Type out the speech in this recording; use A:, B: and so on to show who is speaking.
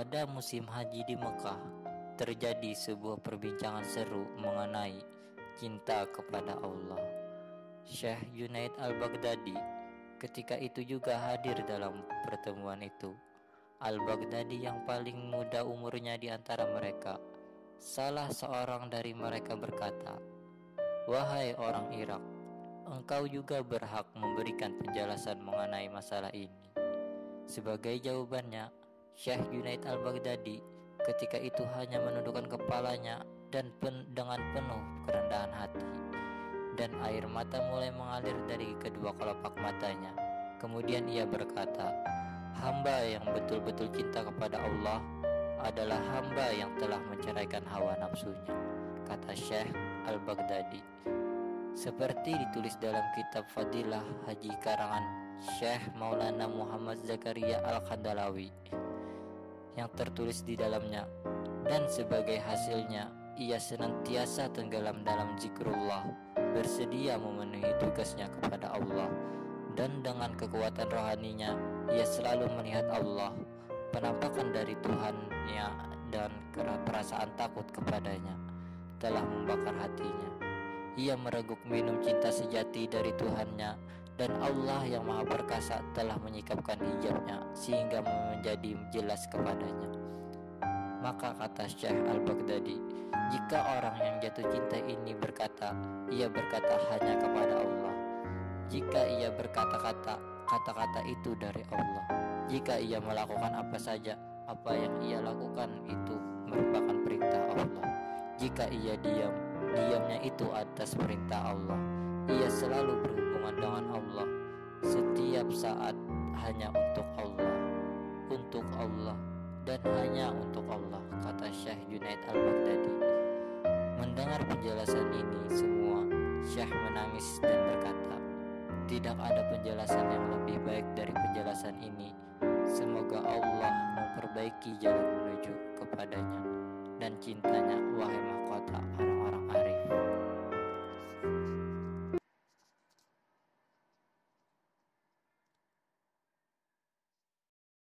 A: Pada musim haji di Mekah, terjadi sebuah perbincangan seru mengenai cinta kepada Allah. Syekh Junaid al-Baghdadi ketika itu juga hadir dalam pertemuan itu. Al-Baghdadi yang paling muda umurnya di antara mereka, salah seorang dari mereka berkata, "Wahai orang Irak, engkau juga berhak memberikan penjelasan mengenai masalah ini." Sebagai jawabannya, Syekh Junaid al-Baghdadi ketika itu hanya menundukkan kepalanya dan dengan penuh kerendahan hati, dan air mata mulai mengalir dari kedua kelopak matanya. Kemudian ia berkata, "Hamba yang betul-betul cinta kepada Allah adalah hamba yang telah menceraikan hawa nafsunya," kata Syekh al-Baghdadi. Seperti ditulis dalam kitab Fadilah Haji karangan Syekh Maulana Muhammad Zakaria Al-Khandalawi, yang tertulis di dalamnya, dan sebagai hasilnya ia senantiasa tenggelam dalam zikrullah, bersedia memenuhi tugasnya kepada Allah, dan dengan kekuatan rohaninya ia selalu melihat Allah, penampakan dari Tuhannya, dan perasaan takut kepadanya telah membakar hatinya. Ia mereguk minum cinta sejati dari Tuhannya, dan Allah yang Maha Perkasa telah menyikapkan hijabnya sehingga menjadi jelas kepadanya. Maka kata Syekh al-Baghdadi, jika orang yang jatuh cinta ini berkata, ia berkata hanya kepada Allah. Jika ia berkata-kata, kata-kata itu dari Allah. Jika ia melakukan apa saja, apa yang ia lakukan itu merupakan perintah Allah. Jika ia diam, diamnya itu atas perintah Allah. Ia selalu berhubungan dengan Allah setiap saat, hanya untuk Allah, dan hanya untuk Allah, kata Syekh Junaid al-Baghdadi. Mendengar penjelasan ini semua, Syekh menangis dan berkata, "Tidak ada penjelasan yang lebih baik dari penjelasan ini. Semoga Allah memperbaiki jalan menuju kepadanya dan cintanya, wahai mahkota orang-orang arif."